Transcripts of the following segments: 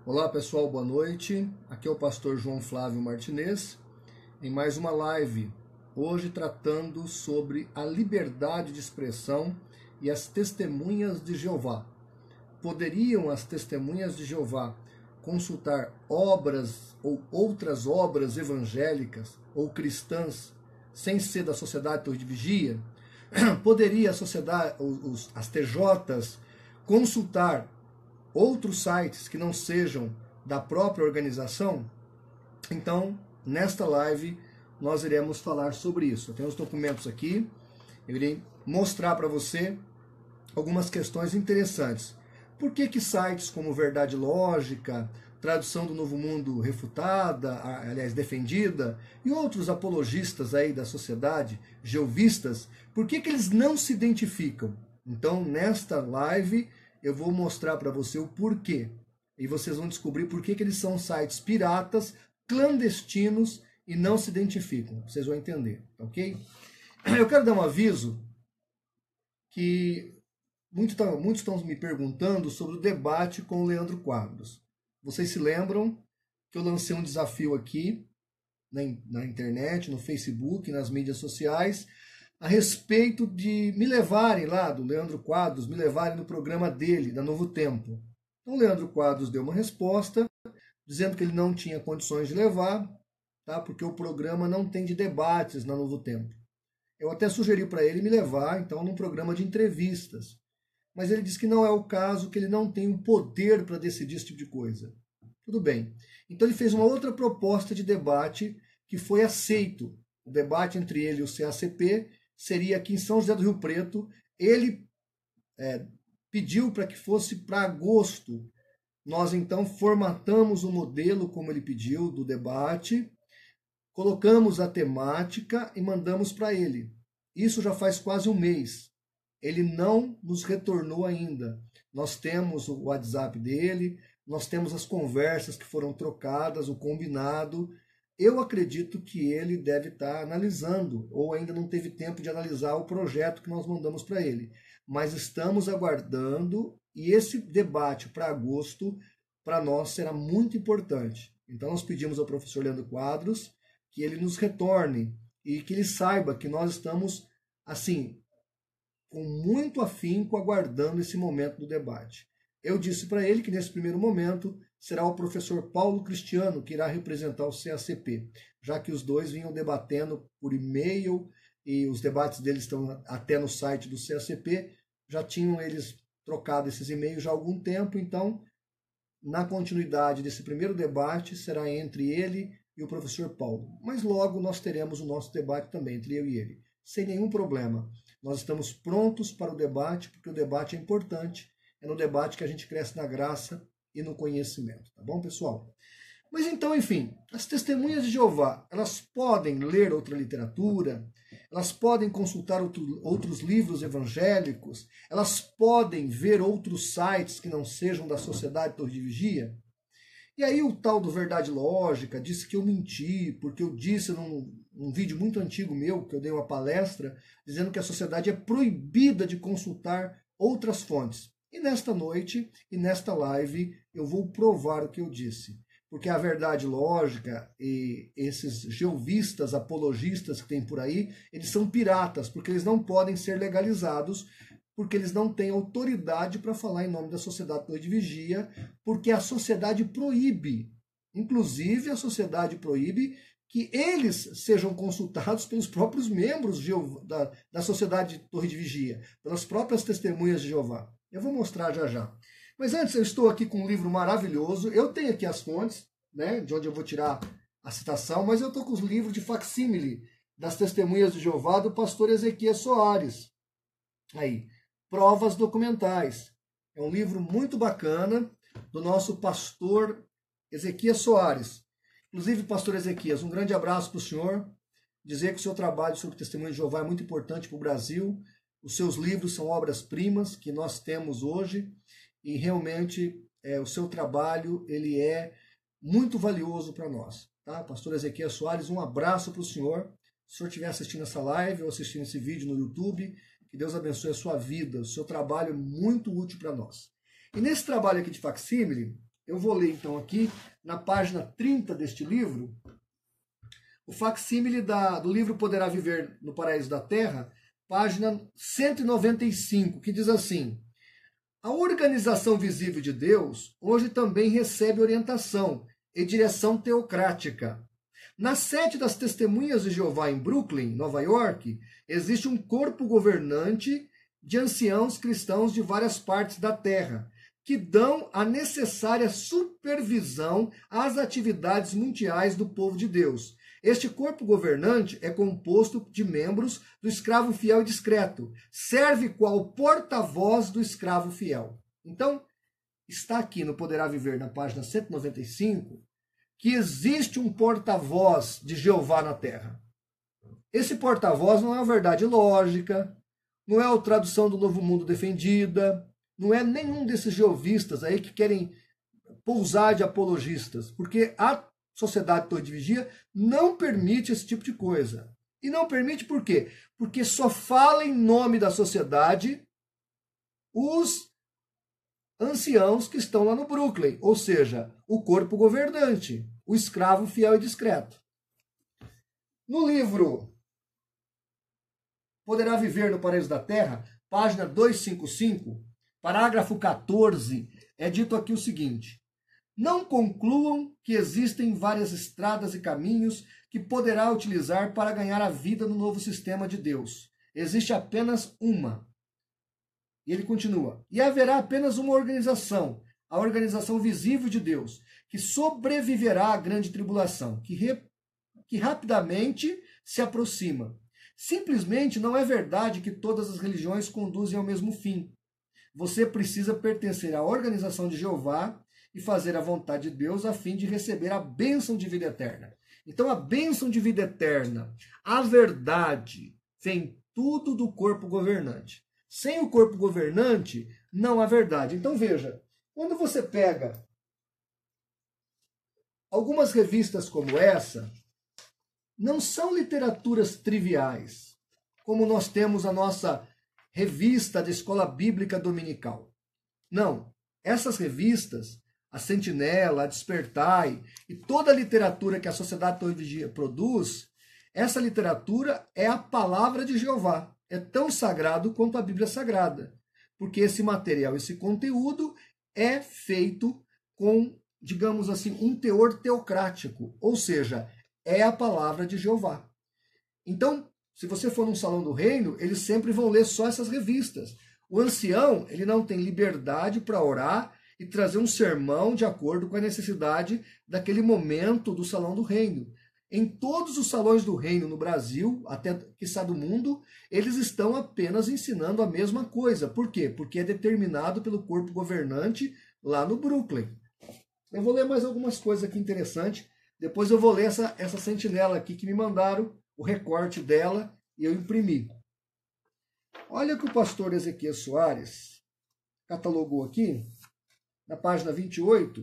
Olá pessoal, boa noite. Aqui é o pastor João Flávio Martinez em mais uma live, hoje tratando sobre a liberdade de expressão e as testemunhas de Jeová. Poderiam as testemunhas de Jeová consultar obras ou outras obras evangélicas ou cristãs sem ser da Sociedade Torre de Vigia? Poderia a sociedade, as TJs consultar outros sites que não sejam da própria organização? Então, nesta live, nós iremos falar sobre isso. Eu tenho os documentos aqui, eu irei mostrar para você algumas questões interessantes. Por que sites como Verdade Lógica, Tradução do Novo Mundo Refutada, aliás, Defendida, e outros apologistas aí da sociedade, jeovistas, por que eles não se identificam? Então, nesta live, eu vou mostrar para você o porquê. E vocês vão descobrir por que eles são sites piratas, clandestinos e não se identificam. Vocês vão entender, ok? Eu quero dar um aviso que muitos estão me perguntando sobre o debate com o Leandro Quadros. Vocês se lembram que eu lancei um desafio aqui na internet, no Facebook, nas mídias sociais, a respeito de me levarem lá, do Leandro Quadros, me levarem no programa dele, da Novo Tempo. Então o Leandro Quadros deu uma resposta, dizendo que ele não tinha condições de levar, tá? Porque o programa não tem de debates na Novo Tempo. Eu até sugeri para ele me levar, então, num programa de entrevistas. Mas ele disse que não é o caso, que ele não tem o poder para decidir esse tipo de coisa. Tudo bem. Então ele fez uma outra proposta de debate que foi aceito. O debate entre ele e o CACP seria aqui em São José do Rio Preto. Ele pediu para que fosse para agosto. Nós então formatamos o modelo como ele pediu do debate, colocamos a temática e mandamos para ele. Isso já faz quase um mês. Ele não nos retornou ainda. Nós temos o WhatsApp dele, nós temos as conversas que foram trocadas, o combinado. Eu acredito que ele deve estar analisando, ou ainda não teve tempo de analisar o projeto que nós mandamos para ele. Mas estamos aguardando, e esse debate para agosto, para nós, será muito importante. Então nós pedimos ao professor Leandro Quadros que ele nos retorne e que ele saiba que nós estamos, assim, com muito afinco, aguardando esse momento do debate. Eu disse para ele que nesse primeiro momento será o professor Paulo Cristiano que irá representar o CACP, já que os dois vinham debatendo por e-mail e os debates deles estão até no site do CACP, já tinham eles trocado esses e-mails já há algum tempo, então, na continuidade desse primeiro debate, será entre ele e o professor Paulo. Mas logo nós teremos o nosso debate também, entre eu e ele, sem nenhum problema. Nós estamos prontos para o debate, porque o debate é importante. É no debate que a gente cresce na graça e no conhecimento. Tá bom, pessoal? Mas então, enfim, as testemunhas de Jeová, elas podem ler outra literatura, elas podem consultar outros livros evangélicos, elas podem ver outros sites que não sejam da Sociedade Torre de Vigia. E aí o tal do Verdade Lógica disse que eu menti, porque eu disse num vídeo muito antigo meu, que eu dei uma palestra, dizendo que a sociedade é proibida de consultar outras fontes. E nesta noite, e nesta live, eu vou provar o que eu disse. Porque a Verdade Lógica e esses jeovistas, apologistas que tem por aí, eles são piratas, porque eles não podem ser legalizados, porque eles não têm autoridade para falar em nome da Sociedade Torre de Vigia, porque a sociedade proíbe, inclusive a sociedade proíbe que eles sejam consultados pelos próprios membros da Sociedade Torre de Vigia, pelas próprias testemunhas de Jeová. Eu vou mostrar já já. Mas antes, eu estou aqui com um livro maravilhoso, eu tenho aqui as fontes, né, de onde eu vou tirar a citação, mas eu estou com os livros de facsímile das testemunhas de Jeová do pastor Ezequias Soares. Aí, Provas Documentais. É um livro muito bacana do nosso pastor Ezequias Soares. Inclusive, pastor Ezequias, um grande abraço para o senhor. Dizer que o seu trabalho sobre testemunho de Jeová é muito importante para o Brasil. Os seus livros são obras-primas que nós temos hoje. E realmente o seu trabalho ele é muito valioso para nós. Tá? Pastor Ezequias Soares, um abraço para o senhor. Se o senhor estiver assistindo essa live ou assistindo esse vídeo no YouTube, que Deus abençoe a sua vida, o seu trabalho é muito útil para nós. E nesse trabalho aqui de facsímile, Eu vou ler então aqui, na página 30 deste livro, o facsímile do livro Poderá Viver no Paraíso da Terra, página 195, que diz assim: a organização visível de Deus hoje também recebe orientação e direção teocrática. Na sede das Testemunhas de Jeová em Brooklyn, Nova York, existe um corpo governante de anciãos cristãos de várias partes da Terra, que dão a necessária supervisão às atividades mundiais do povo de Deus. Este corpo governante é composto de membros do escravo fiel e discreto. Serve qual porta-voz do escravo fiel. Então, está aqui no Poderá Viver, na página 195, que existe um porta-voz de Jeová na terra. Esse porta-voz não é a verdade lógica, não é a tradução do Novo Mundo defendida, não é nenhum desses jeovistas aí que querem pousar de apologistas, porque a sociedade Torre de Vigia não permite esse tipo de coisa. E não permite por quê? Porque só fala em nome da sociedade os anciãos que estão lá no Brooklyn, ou seja, o corpo governante, o escravo fiel e discreto. No livro Poderá Viver no Paraíso da Terra, página 255, parágrafo 14, é dito aqui o seguinte: não concluam que existem várias estradas e caminhos que poderá utilizar para ganhar a vida no novo sistema de Deus. Existe apenas uma. E ele continua: e haverá apenas uma organização, a organização visível de Deus, que sobreviverá à grande tribulação, que rapidamente se aproxima. Simplesmente não é verdade que todas as religiões conduzem ao mesmo fim. Você precisa pertencer à organização de Jeová e fazer a vontade de Deus a fim de receber a bênção de vida eterna. Então a bênção de vida eterna, a verdade, vem tudo do corpo governante. Sem o corpo governante, não há verdade. Então veja, quando você pega algumas revistas como essa, não são literaturas triviais, como nós temos a nossa revista da Escola Bíblica Dominical. Não, essas revistas, a Sentinela, a Despertai e toda a literatura que a Sociedade Torre de Vigia produz, essa literatura é a palavra de Jeová. É tão sagrado quanto a Bíblia Sagrada, porque esse material, esse conteúdo é feito com, digamos assim, um teor teocrático, ou seja, é a palavra de Jeová. Então, se você for num salão do reino, eles sempre vão ler só essas revistas. O ancião, ele não tem liberdade para orar e trazer um sermão de acordo com a necessidade daquele momento do salão do reino. Em todos os salões do reino no Brasil, até quiçá do mundo, eles estão apenas ensinando a mesma coisa. Por quê? Porque é determinado pelo corpo governante lá no Brooklyn. Eu vou ler mais algumas coisas aqui interessantes. Depois eu vou ler essa sentinela aqui que me mandaram, o recorte dela, e eu imprimi. Olha o que o pastor Ezequiel Soares catalogou aqui, na página 28.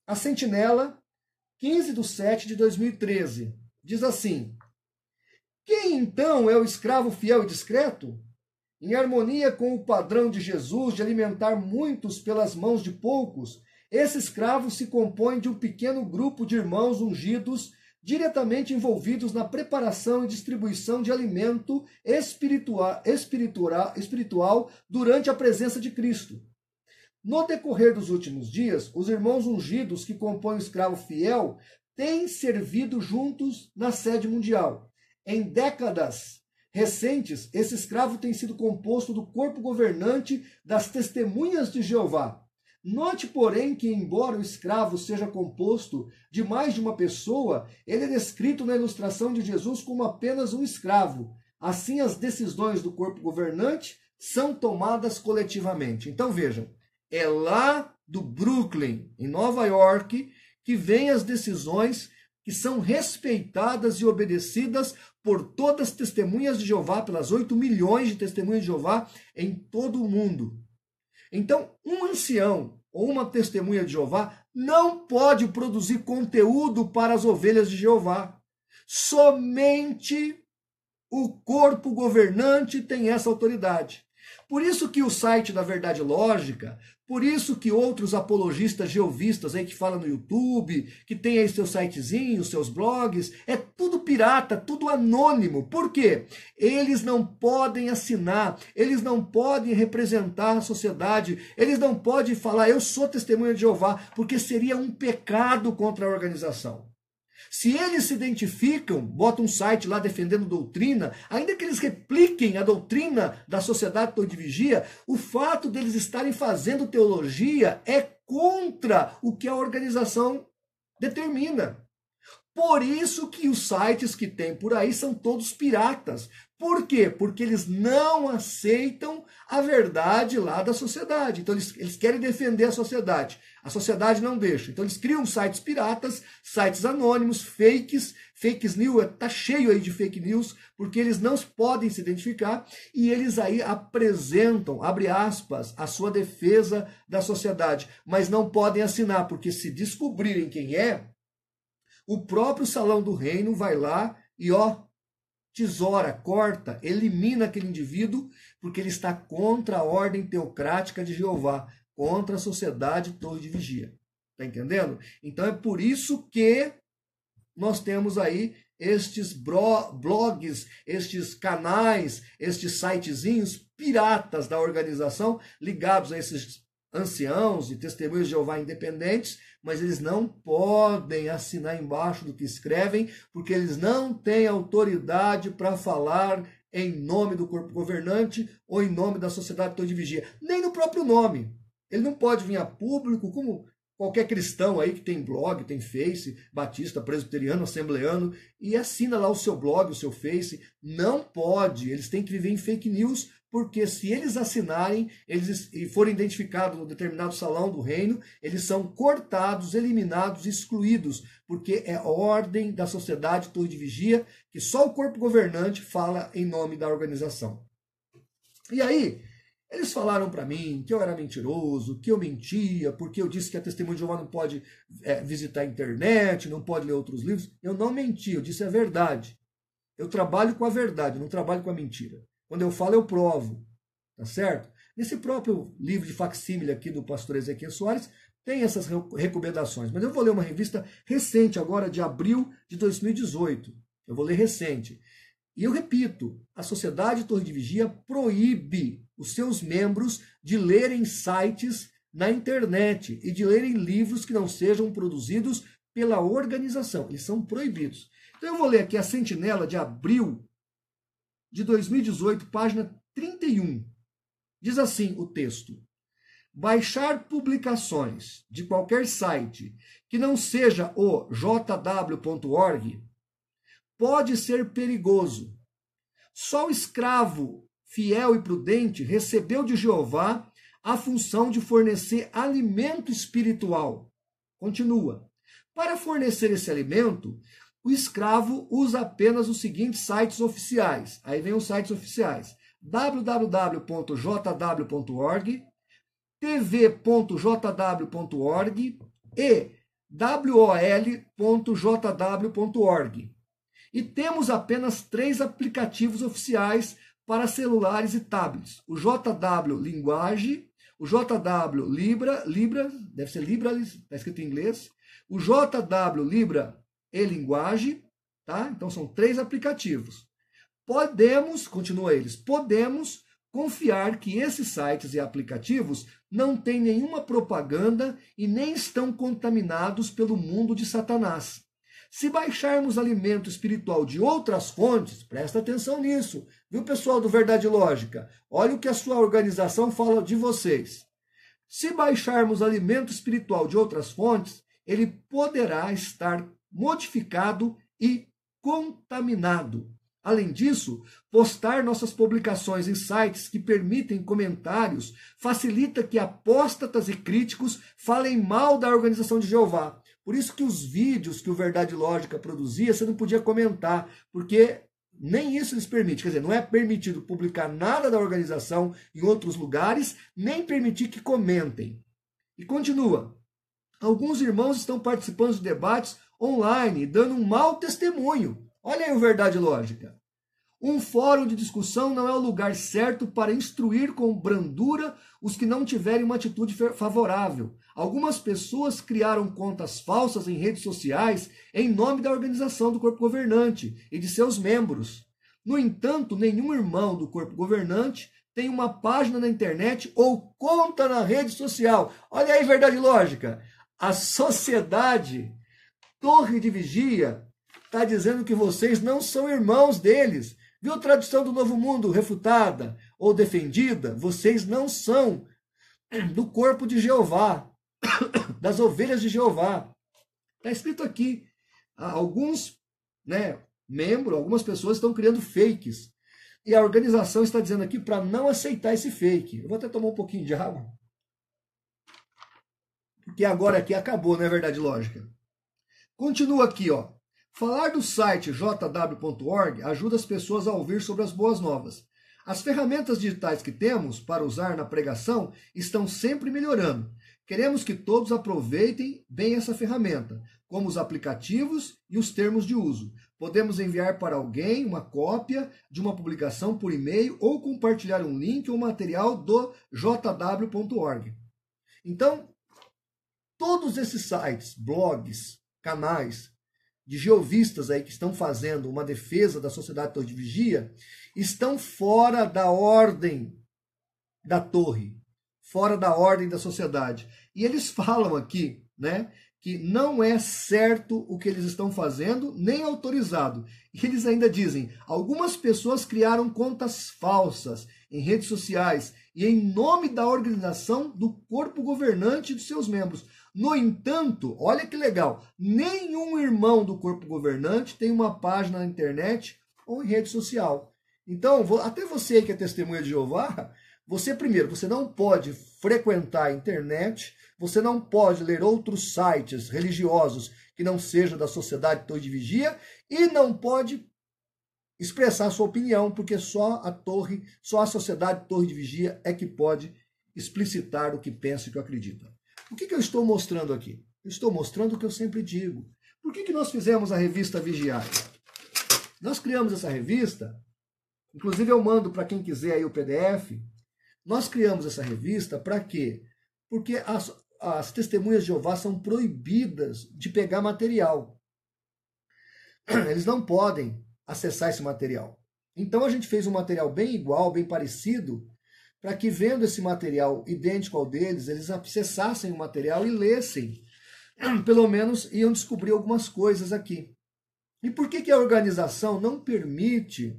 A sentinela, 15/7/2013. Diz assim: quem então é o escravo fiel e discreto? Em harmonia com o padrão de Jesus de alimentar muitos pelas mãos de poucos, esse escravo se compõe de um pequeno grupo de irmãos ungidos, diretamente envolvidos na preparação e distribuição de alimento espiritual durante a presença de Cristo. No decorrer dos últimos dias, os irmãos ungidos que compõem o escravo fiel têm servido juntos na sede mundial. Em décadas recentes, esse escravo tem sido composto do corpo governante das Testemunhas de Jeová. Note, porém, que embora o escravo seja composto de mais de uma pessoa, ele é descrito na ilustração de Jesus como apenas um escravo. Assim, as decisões do corpo governante são tomadas coletivamente. Então, vejam, é lá do Brooklyn, em Nova York, que vêm as decisões que são respeitadas e obedecidas por todas as testemunhas de Jeová, pelas 8 milhões de testemunhas de Jeová em todo o mundo. Então, um ancião ou uma testemunha de Jeová não pode produzir conteúdo para as ovelhas de Jeová. Somente o corpo governante tem essa autoridade. Por isso que o site da Verdade Lógica, por isso que outros apologistas jeovistas aí que falam no YouTube, que tem aí seus sitezinhos, seus blogs, é tudo pirata, tudo anônimo. Por quê? Eles não podem assinar, eles não podem representar a sociedade, eles não podem falar, eu sou testemunha de Jeová, porque seria um pecado contra a organização. Se eles se identificam, botam um site lá defendendo doutrina, ainda que eles repliquem a doutrina da Sociedade Torre de Vigia, o fato deles estarem fazendo teologia é contra o que a organização determina. Por isso que os sites que tem por aí são todos piratas. Por quê? Porque eles não aceitam a verdade lá da sociedade. Então eles querem defender a sociedade não deixa. Então eles criam sites piratas, sites anônimos, fake news, tá cheio aí de fake news, porque eles não podem se identificar e eles aí apresentam, abre aspas, a sua defesa da sociedade, mas não podem assinar, porque se descobrirem quem é, o próprio Salão do Reino vai lá e tesoura, corta, elimina aquele indivíduo, porque ele está contra a ordem teocrática de Jeová, contra a Sociedade Torre de Vigia. Está entendendo? Então é por isso que nós temos aí estes blogs, estes canais, estes sitezinhos piratas da organização, ligados a esses anciãos e testemunhos de Jeová independentes, mas eles não podem assinar embaixo do que escrevem, porque eles não têm autoridade para falar em nome do corpo governante ou em nome da Sociedade Torre de Vigia, nem no próprio nome. Ele não pode vir a público como qualquer cristão aí que tem blog, tem Face, batista, presbiteriano, assembleano, e assina lá o seu blog, o seu Face. Não pode, eles têm que viver em fake news, porque se eles assinarem e forem identificados no determinado salão do reino, eles são cortados, eliminados, excluídos, porque é ordem da Sociedade Torre de Vigia, que só o corpo governante fala em nome da organização. E aí, eles falaram para mim que eu era mentiroso, que eu mentia, porque eu disse que a Testemunha de Jeová não pode visitar a internet, não pode ler outros livros. Eu não menti, eu disse a verdade. Eu trabalho com a verdade, não trabalho com a mentira. Quando eu falo, eu provo, tá certo? Nesse próprio livro de facsímile aqui do pastor Ezequiel Soares, tem essas recomendações. Mas eu vou ler uma revista recente agora, de abril de 2018. Eu vou ler recente. E eu repito, a Sociedade Torre de Vigia proíbe os seus membros de lerem sites na internet e de lerem livros que não sejam produzidos pela organização. Eles são proibidos. Então eu vou ler aqui a Sentinela de abril de 2018, página 31. Diz assim o texto: baixar publicações de qualquer site que não seja o jw.org pode ser perigoso. Só o escravo fiel e prudente recebeu de Jeová a função de fornecer alimento espiritual. Continua. Para fornecer esse alimento, o escravo usa apenas os seguintes sites oficiais. Aí vem os sites oficiais: www.jw.org, tv.jw.org e wol.jw.org. E temos apenas 3 aplicativos oficiais para celulares e tablets: o JW Linguage, o JW Libra, deve ser Libra, está escrito em inglês, o JW Libra e Linguage, tá? Então são 3 aplicativos. Continua eles, podemos confiar que esses sites e aplicativos não têm nenhuma propaganda e nem estão contaminados pelo mundo de Satanás. Se baixarmos alimento espiritual de outras fontes, presta atenção nisso, viu, pessoal do Verdade Lógica? Olha o que a sua organização fala de vocês. Se baixarmos alimento espiritual de outras fontes, ele poderá estar modificado e contaminado. Além disso, postar nossas publicações em sites que permitem comentários facilita que apóstatas e críticos falem mal da organização de Jeová. Por isso que os vídeos que o Verdade Lógica produzia, você não podia comentar, porque nem isso eles permitem. Quer dizer, não é permitido publicar nada da organização em outros lugares, nem permitir que comentem. E continua. Alguns irmãos estão participando de debates online, dando um mau testemunho. Olha aí o Verdade Lógica. Um fórum de discussão não é o lugar certo para instruir com brandura os que não tiverem uma atitude favorável. Algumas pessoas criaram contas falsas em redes sociais em nome da organização do corpo governante e de seus membros. No entanto, nenhum irmão do corpo governante tem uma página na internet ou conta na rede social. Olha aí, verdade e lógica. A sociedade Torre de Vigia está dizendo que vocês não são irmãos deles. Viu a tradução do Novo Mundo refutada ou defendida? Vocês não são do corpo de Jeová, das ovelhas de Jeová. Está escrito aqui. Alguns membros, algumas pessoas estão criando fakes. E a organização está dizendo aqui para não aceitar esse fake. Eu vou até tomar um pouquinho de água. Porque agora aqui acabou, não é verdade lógica? Continua aqui, ó. Falar do site jw.org ajuda as pessoas a ouvir sobre as boas novas. As ferramentas digitais que temos para usar na pregação estão sempre melhorando. Queremos que todos aproveitem bem essa ferramenta, como os aplicativos e os termos de uso. Podemos enviar para alguém uma cópia de uma publicação por e-mail ou compartilhar um link ou material do jw.org. Então, todos esses sites, blogs, canais de jeovistas aí que estão fazendo uma defesa da sociedade Torre de Vigia, estão fora da ordem da torre, fora da ordem da sociedade. E eles falam aqui, que não é certo o que eles estão fazendo, nem autorizado. E eles ainda dizem, algumas pessoas criaram contas falsas em redes sociais e em nome da organização do corpo governante e de seus membros. No entanto, olha que legal, nenhum irmão do corpo governante tem uma página na internet ou em rede social. Então, até você que é testemunha de Jeová, você não pode frequentar a internet, você não pode ler outros sites religiosos que não sejam da sociedade Torre de Vigia e não pode expressar sua opinião, porque só a sociedade Torre de Vigia é que pode explicitar o que pensa e o que acredita. O que eu estou mostrando aqui? Eu estou mostrando o que eu sempre digo. Por que nós fizemos a revista Vigiar? Nós criamos essa revista, inclusive eu mando para quem quiser aí o PDF. Nós criamos essa revista para quê? Porque as testemunhas de Jeová são proibidas de pegar material. Eles não podem acessar esse material. Então a gente fez um material bem igual, bem parecido, para que, vendo esse material idêntico ao deles, eles acessassem o material e lessem. Pelo menos iam descobrir algumas coisas aqui. E por que a organização não permite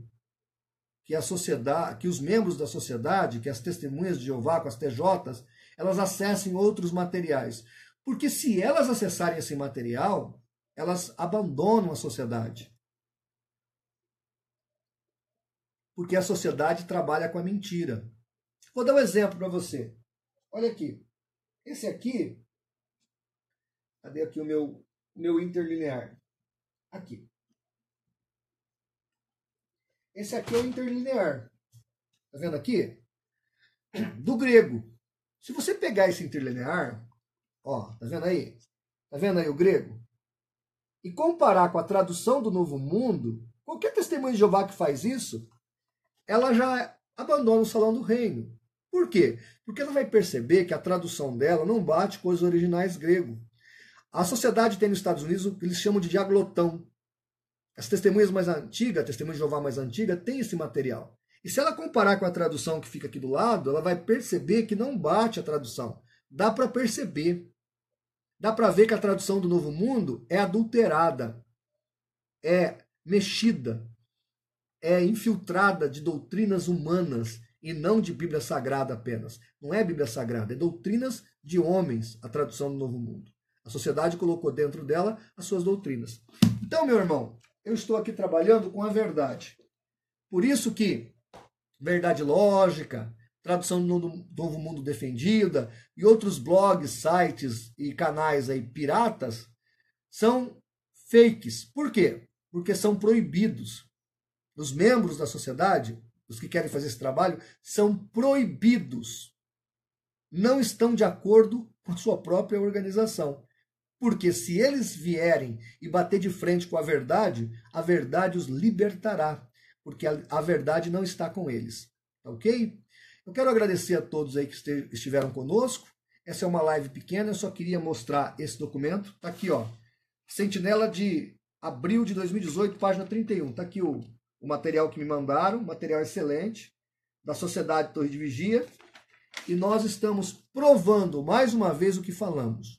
que a sociedade, que os membros da sociedade, que as testemunhas de Jeová, com as TJs, elas acessem outros materiais? Porque se elas acessarem esse material, elas abandonam a sociedade. Porque a sociedade trabalha com a mentira. Vou dar um exemplo para você. Olha aqui. Esse aqui, cadê aqui o meu interlinear? Aqui. Esse aqui é o interlinear. Tá vendo aqui? Do grego. Se você pegar esse interlinear, ó, tá vendo aí? Tá vendo aí o grego? E comparar com a tradução do Novo Mundo, qualquer testemunha de Jeová que faz isso, ela já abandona o salão do reino. Por quê? Porque ela vai perceber que a tradução dela não bate com os originais grego. A sociedade tem nos Estados Unidos o que eles chamam de diaglotão. As testemunhas mais antigas, a testemunha de Jeová mais antiga, tem esse material. E se ela comparar com a tradução que fica aqui do lado, ela vai perceber que não bate a tradução. Dá para perceber. Dá para ver que a tradução do Novo Mundo é adulterada, é mexida, é infiltrada de doutrinas humanas e não de Bíblia Sagrada apenas. Não é Bíblia Sagrada, é doutrinas de homens, a tradução do Novo Mundo. A sociedade colocou dentro dela as suas doutrinas. Então, meu irmão, eu estou aqui trabalhando com a verdade. Por isso que Verdade Lógica, Tradução do Novo Mundo Defendida e outros blogs, sites e canais aí piratas são fakes. Por quê? Porque são proibidos. Os membros da sociedade, os que querem fazer esse trabalho, são proibidos. Não estão de acordo com a sua própria organização. Porque se eles vierem e bater de frente com a verdade os libertará. porque a verdade não está com eles. Tá ok? Eu quero agradecer a todos aí que estiveram conosco. Essa é uma live pequena, eu só queria mostrar esse documento. Tá aqui, ó. Sentinela de abril de 2018, página 31. Tá aqui o material que me mandaram, material excelente, da Sociedade Torre de Vigia. E nós estamos provando mais uma vez o que falamos.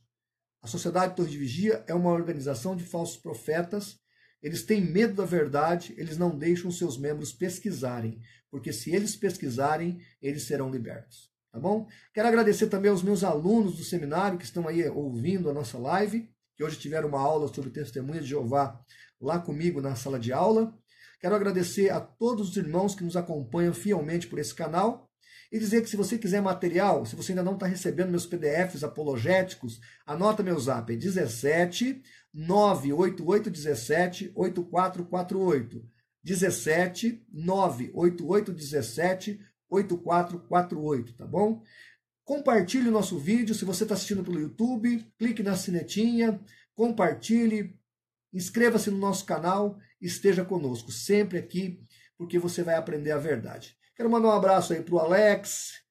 A Sociedade Torre de Vigia é uma organização de falsos profetas. Eles têm medo da verdade, eles não deixam seus membros pesquisarem, porque se eles pesquisarem, eles serão libertos. Tá bom? Quero agradecer também aos meus alunos do seminário que estão aí ouvindo a nossa live, que hoje tiveram uma aula sobre Testemunha de Jeová lá comigo na sala de aula. Quero agradecer a todos os irmãos que nos acompanham fielmente por esse canal. E dizer que se você quiser material, se você ainda não está recebendo meus PDFs apologéticos, anota meu zap, é 17 98817 8448. 17 98817 8448, tá bom? Compartilhe o nosso vídeo, se você está assistindo pelo YouTube, clique na sinetinha, compartilhe, inscreva-se no nosso canal, esteja conosco, sempre aqui, porque você vai aprender a verdade. Quero mandar um abraço aí para o Alex,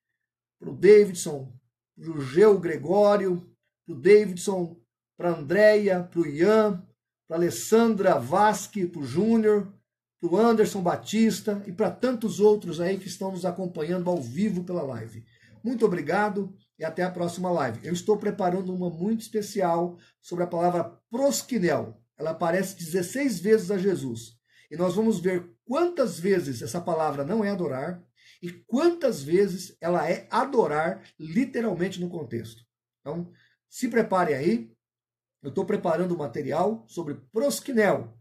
para o Davidson, para o Geu Gregório, para o Davidson, para a Andréia, para o Ian, para a Alessandra Vasque, para o Júnior, para o Anderson Batista e para tantos outros aí que estão nos acompanhando ao vivo pela live. Muito obrigado e até a próxima live. Eu estou preparando uma muito especial sobre a palavra prosquinel. Ela aparece 16 vezes a Jesus. E nós vamos ver quantas vezes essa palavra não é adorar e quantas vezes ela é adorar literalmente no contexto. Então, se prepare aí. Eu estou preparando um material sobre prosquinel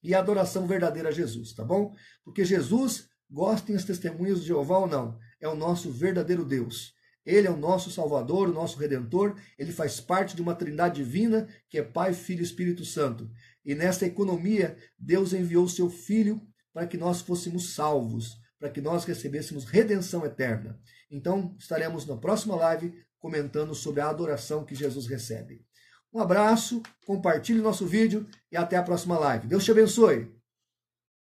e adoração verdadeira a Jesus, tá bom? Porque Jesus, gostem as testemunhas de Jeová ou não, é o nosso verdadeiro Deus. Ele é o nosso Salvador, o nosso Redentor. Ele faz parte de uma trindade divina que é Pai, Filho e Espírito Santo. E nessa economia, Deus enviou o seu Filho para que nós fôssemos salvos, para que nós recebêssemos redenção eterna. Então, estaremos na próxima live comentando sobre a adoração que Jesus recebe. Um abraço, compartilhe nosso vídeo e até a próxima live. Deus te abençoe!